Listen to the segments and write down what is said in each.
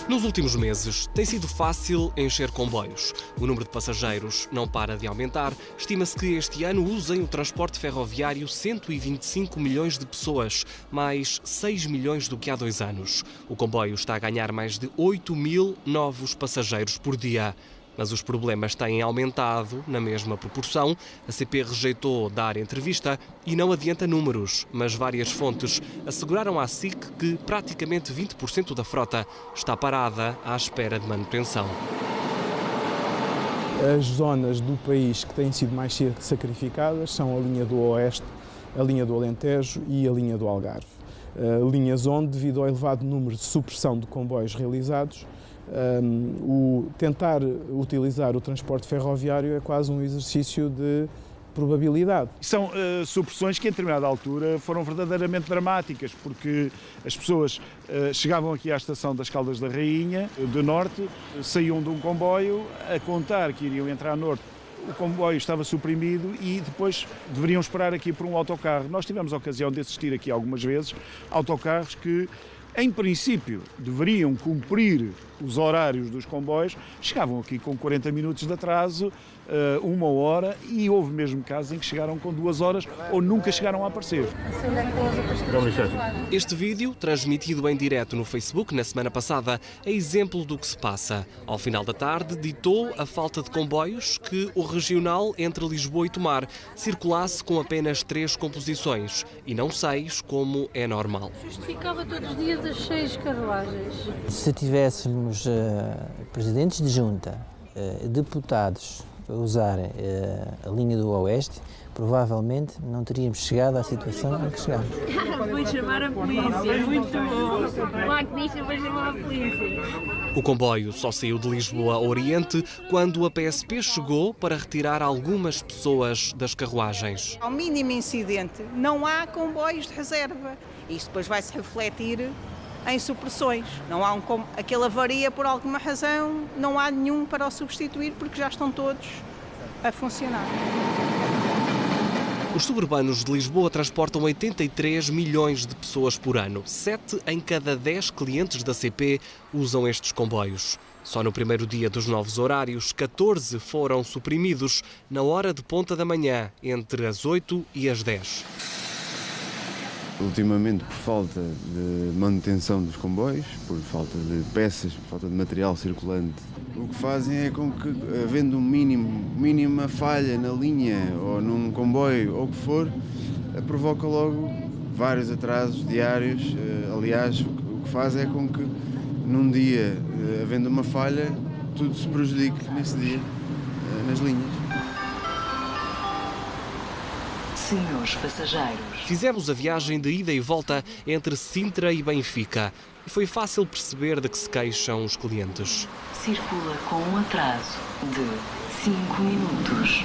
Nos últimos meses, tem sido fácil encher comboios. O número de passageiros não para de aumentar. Estima-se que este ano usem o transporte ferroviário 125 milhões de pessoas, mais 6 milhões do que há 2 anos. O comboio está a ganhar mais de 8 mil novos passageiros por dia. Mas os problemas têm aumentado na mesma proporção. A CP rejeitou dar entrevista e não adianta números, mas várias fontes asseguraram à SIC que praticamente 20% da frota está parada à espera de manutenção. As zonas do país que têm sido mais sacrificadas são a linha do Oeste, a linha do Alentejo e a linha do Algarve. Linhas onde, devido ao elevado número de supressão de comboios realizados, tentar utilizar o transporte ferroviário é quase um exercício de probabilidade. São supressões que, em determinada altura, foram verdadeiramente dramáticas, porque as pessoas chegavam aqui à estação das Caldas da Rainha, do Norte, saíam de um comboio a contar que iriam entrar a Norte. O comboio estava suprimido e depois deveriam esperar aqui por um autocarro. Nós tivemos a ocasião de assistir aqui algumas vezes autocarros que, em princípio, deveriam cumprir os horários dos comboios, chegavam aqui com 40 minutos de atraso, 1 hora, e houve mesmo casos em que chegaram com 2 horas ou nunca chegaram a aparecer. Este vídeo, transmitido em direto no Facebook na semana passada, é exemplo do que se passa. Ao final da tarde, ditou a falta de comboios que o regional entre Lisboa e Tomar circulasse com apenas 3 composições e não 6, como é normal. Justificava todos os dias as 6 carruagens. Se tivéssemos presidentes de junta, deputados a usarem a linha do Oeste, provavelmente não teríamos chegado à situação em que chegamos. Vou chamar a polícia, muito bom. O maquinista vai chamar a polícia. O comboio só saiu de Lisboa a Oriente quando a PSP chegou para retirar algumas pessoas das carruagens. Ao mínimo incidente, não há comboios de reserva. Isto depois vai se refletir em supressões. Não há aquela avaria por alguma razão, não há nenhum para o substituir porque já estão todos a funcionar. Os suburbanos de Lisboa transportam 83 milhões de pessoas por ano. 7 em cada 10 clientes da CP usam estes comboios. Só no primeiro dia dos novos horários, 14 foram suprimidos na hora de ponta da manhã, entre as 8 e as 10. Ultimamente, por falta de manutenção dos comboios, por falta de peças, por falta de material circulante, o que fazem é com que, havendo mínima falha na linha ou num comboio ou o que for, provoca logo vários atrasos diários. Aliás, o que faz é com que, num dia, havendo uma falha, tudo se prejudique nesse dia, nas linhas. Senhores passageiros, fizemos a viagem de ida e volta entre Sintra e Benfica e foi fácil perceber de que se queixam os clientes. Circula com um atraso de 5 minutos.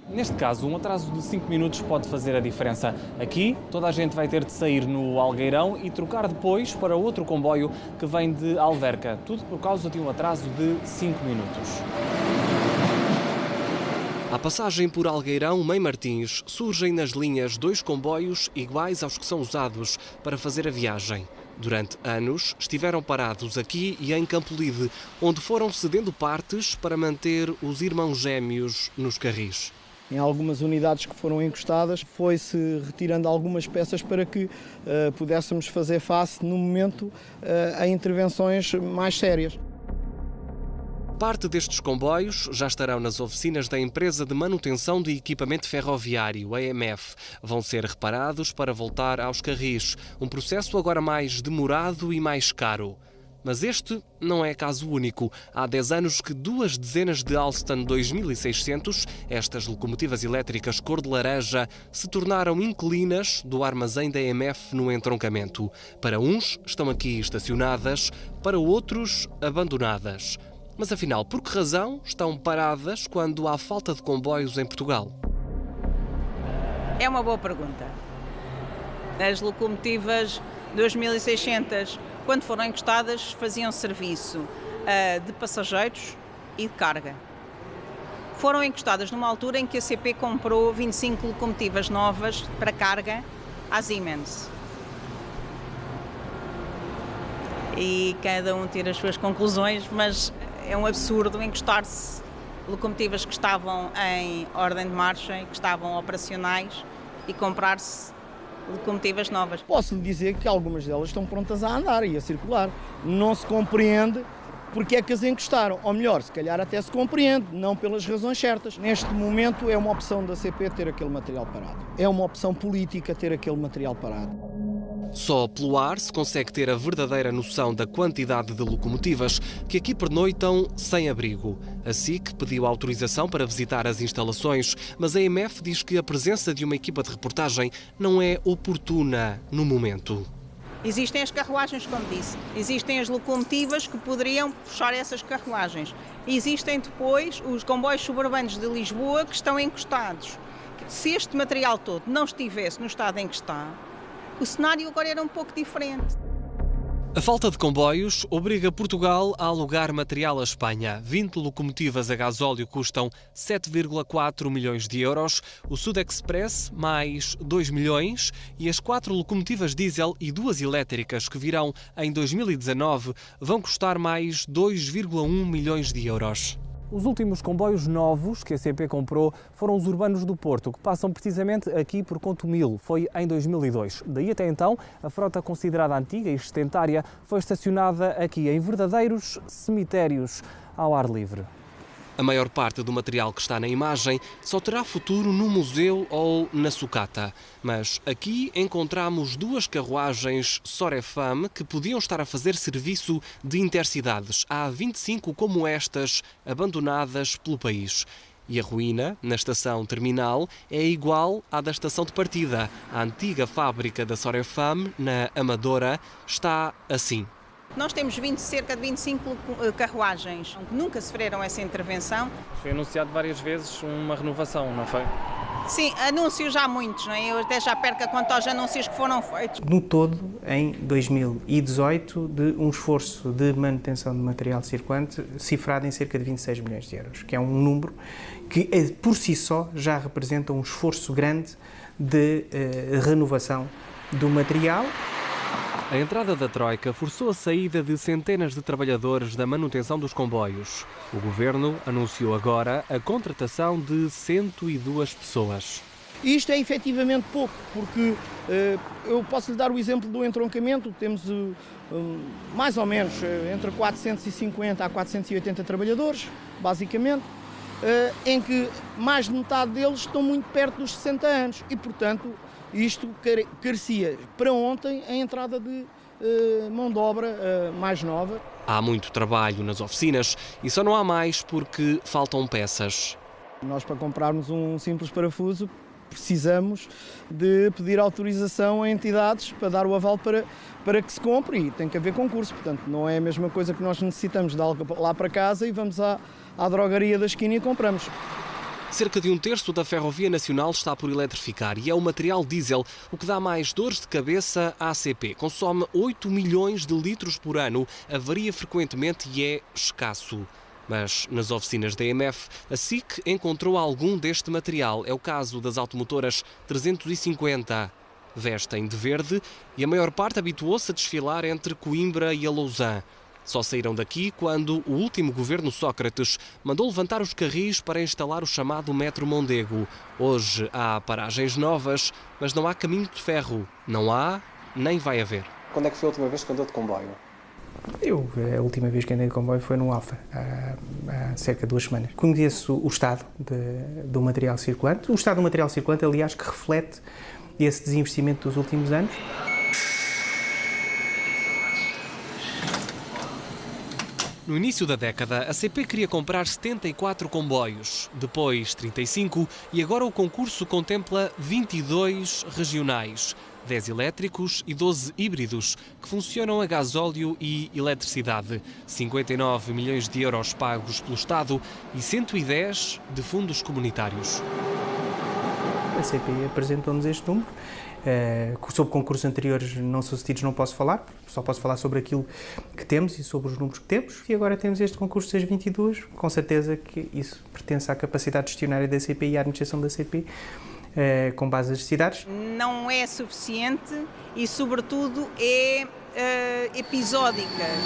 Neste caso, um atraso de 5 minutos pode fazer a diferença. Aqui, toda a gente vai ter de sair no Algueirão e trocar depois para outro comboio que vem de Alverca. Tudo por causa de um atraso de 5 minutos. À passagem por Algueirão, Mãe Martins, surgem nas linhas 2 comboios iguais aos que são usados para fazer a viagem. Durante anos, estiveram parados aqui e em Campolide, onde foram cedendo partes para manter os irmãos gêmeos nos carris. Em algumas unidades que foram encostadas, foi-se retirando algumas peças para que pudéssemos fazer face, no momento, a intervenções mais sérias. Parte destes comboios já estarão nas oficinas da empresa de manutenção de equipamento ferroviário, a EMF. Vão ser reparados para voltar aos carris. Um processo agora mais demorado e mais caro. Mas este não é caso único. Há 10 anos que 2 dezenas de Alstom 2600, estas locomotivas elétricas cor de laranja, se tornaram inquilinas do armazém da EMF no entroncamento. Para uns, estão aqui estacionadas, para outros, abandonadas. Mas afinal, por que razão estão paradas quando há falta de comboios em Portugal? É uma boa pergunta. As locomotivas 2600, quando foram encostadas, faziam serviço de passageiros e de carga. Foram encostadas numa altura em que a CP comprou 25 locomotivas novas para carga à Siemens. e cada um tira as suas conclusões, mas é um absurdo encostar-se locomotivas que estavam em ordem de marcha e que estavam operacionais e comprar-se locomotivas novas. Posso lhe dizer que algumas delas estão prontas a andar e a circular. Não se compreende porque é que as encostaram. Ou melhor, se calhar até se compreende, não pelas razões certas. Neste momento é uma opção da CP ter aquele material parado. É uma opção política ter aquele material parado. Só pelo ar se consegue ter a verdadeira noção da quantidade de locomotivas que aqui pernoitam sem abrigo. A SIC pediu autorização para visitar as instalações, mas a EMF diz que a presença de uma equipa de reportagem não é oportuna no momento. Existem as carruagens, como disse. Existem as locomotivas que poderiam puxar essas carruagens. Existem depois os comboios suburbanos de Lisboa que estão encostados. Se este material todo não estivesse no estado em que está, o cenário agora era um pouco diferente. A falta de comboios obriga Portugal a alugar material à Espanha. 20 locomotivas a gasóleo custam 7,4 milhões de euros, o Sudexpress mais 2 milhões e as 4 locomotivas diesel e 2 elétricas que virão em 2019 vão custar mais 2,1 milhões de euros. Os últimos comboios novos que a CP comprou foram os urbanos do Porto, que passam precisamente aqui por Contumil. Foi em 2002. Daí até então, a frota considerada antiga e extentária foi estacionada aqui em verdadeiros cemitérios ao ar livre. A maior parte do material que está na imagem só terá futuro no museu ou na sucata. Mas aqui encontramos 2 carruagens Sorefam que podiam estar a fazer serviço de intercidades. Há 25 como estas, abandonadas pelo país. E a ruína, na estação terminal, é igual à da estação de partida. A antiga fábrica da Sorefam, na Amadora, está assim. Nós temos cerca de 25 carruagens que nunca sofreram essa intervenção. Foi anunciado várias vezes uma renovação, não foi? Sim, anúncios já muitos, não é? Eu até já perco a conta aos anúncios que foram feitos. No todo, em 2018, de um esforço de manutenção de material circulante cifrado em cerca de 26 milhões de euros, que é um número que, por si só, já representa um esforço grande de renovação do material. A entrada da Troika forçou a saída de centenas de trabalhadores da manutenção dos comboios. O Governo anunciou agora a contratação de 102 pessoas. Isto é efetivamente pouco, porque eu posso lhe dar o exemplo do entroncamento. Temos mais ou menos entre 450 a 480 trabalhadores, basicamente, em que mais de metade deles estão muito perto dos 60 anos e, portanto, isto carecia para ontem a entrada de mão de obra mais nova. Há muito trabalho nas oficinas e só não há mais porque faltam peças. Nós, para comprarmos um simples parafuso, precisamos de pedir autorização a entidades para dar o aval para que se compre e tem que haver concurso. Portanto, não é a mesma coisa que nós necessitamos de algo lá para casa e vamos à drogaria da esquina e compramos. Cerca de 1/3 da Ferrovia Nacional está por eletrificar e é o material diesel o que dá mais dores de cabeça à ACP. Consome 8 milhões de litros por ano, avaria frequentemente e é escasso. Mas nas oficinas da EMF, a SIC encontrou algum deste material. É o caso das automotoras 350. Vestem de verde e a maior parte habituou-se a desfilar entre Coimbra e a Lousã. Só saíram daqui quando o último governo Sócrates mandou levantar os carris para instalar o chamado Metro Mondego. Hoje há paragens novas, mas não há caminho de ferro. Não há, nem vai haver. Quando é que foi a última vez que andou de comboio? A última vez que andei de comboio foi no Alfa, há cerca de 2 semanas. Conheço o estado do material circulante. O estado do material circulante, aliás, que reflete esse desinvestimento dos últimos anos. No início da década, a CP queria comprar 74 comboios, depois 35 e agora o concurso contempla 22 regionais, 10 elétricos e 12 híbridos, que funcionam a gasóleo e eletricidade. 59 milhões de euros pagos pelo Estado e 110 de fundos comunitários. A CP apresentou-nos este número. Sobre concursos anteriores não sucedidos não posso falar, só posso falar sobre aquilo que temos e sobre os números que temos. E agora temos este concurso das 22, com certeza que isso pertence à capacidade gestionária da CP e à administração da CP, com base nas necessidades. Não é suficiente e, sobretudo, é episódicas.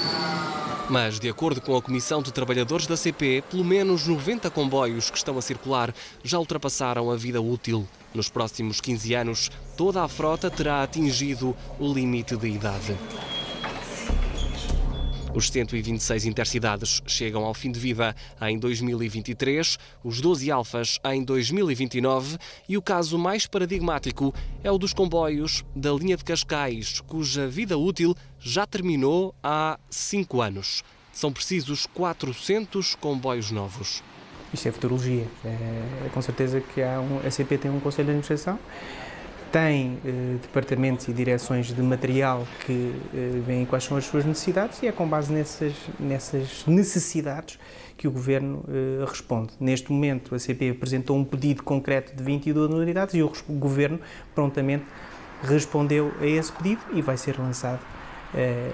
Mas, de acordo com a Comissão de Trabalhadores da CP, pelo menos 90 comboios que estão a circular já ultrapassaram a vida útil. Nos próximos 15 anos, toda a frota terá atingido o limite de idade. Os 126 intercidades chegam ao fim de vida em 2023, os 12 alfas em 2029 e o caso mais paradigmático é o dos comboios da linha de Cascais, cuja vida útil já terminou há 5 anos. São precisos 400 comboios novos. Isto é futurologia. Com certeza que a CP tem um Conselho de Administração, tem departamentos e direções de material que veem quais são as suas necessidades e é com base nessas necessidades que o Governo responde. Neste momento, a CP apresentou um pedido concreto de 22 unidades e o Governo prontamente respondeu a esse pedido e vai ser lançado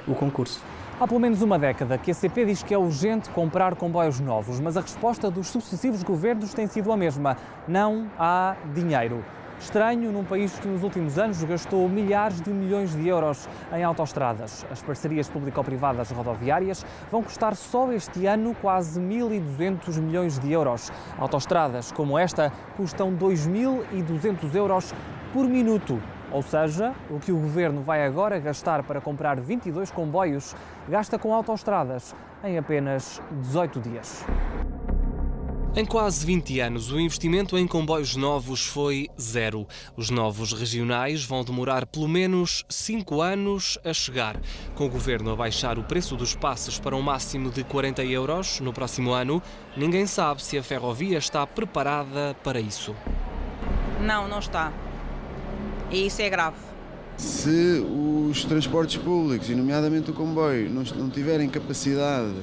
o concurso. Há pelo menos uma década que a CP diz que é urgente comprar comboios novos, mas a resposta dos sucessivos governos tem sido a mesma: não há dinheiro. Estranho num país que nos últimos anos gastou milhares de milhões de euros em autoestradas. As parcerias público-privadas rodoviárias vão custar só este ano quase 1.200 milhões de euros. Autoestradas como esta custam 2.200 euros por minuto. Ou seja, o que o Governo vai agora gastar para comprar 22 comboios, gasta com autoestradas em apenas 18 dias. Em quase 20 anos, o investimento em comboios novos foi zero. Os novos regionais vão demorar pelo menos 5 anos a chegar. Com o Governo a baixar o preço dos passes para um máximo de 40 euros no próximo ano, ninguém sabe se a ferrovia está preparada para isso. Não está. E isso é grave. Se os transportes públicos, e nomeadamente o comboio, não tiverem capacidade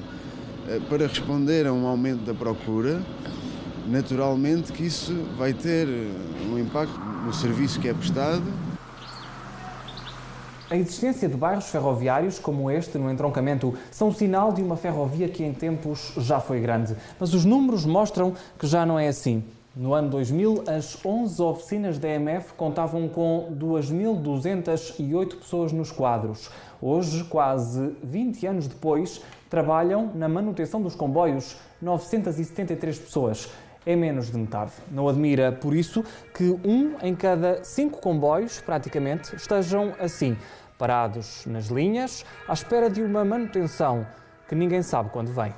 para responder a um aumento da procura, naturalmente que isso vai ter um impacto no serviço que é prestado. A existência de bairros ferroviários como este no entroncamento são sinal de uma ferrovia que em tempos já foi grande. Mas os números mostram que já não é assim. No ano 2000, as 11 oficinas da EMF contavam com 2.208 pessoas nos quadros. Hoje, quase 20 anos depois, trabalham na manutenção dos comboios 973 pessoas. É menos de metade. Não admira, por isso, que 1 em cada 5 comboios, praticamente, estejam assim, parados nas linhas, à espera de uma manutenção que ninguém sabe quando vem.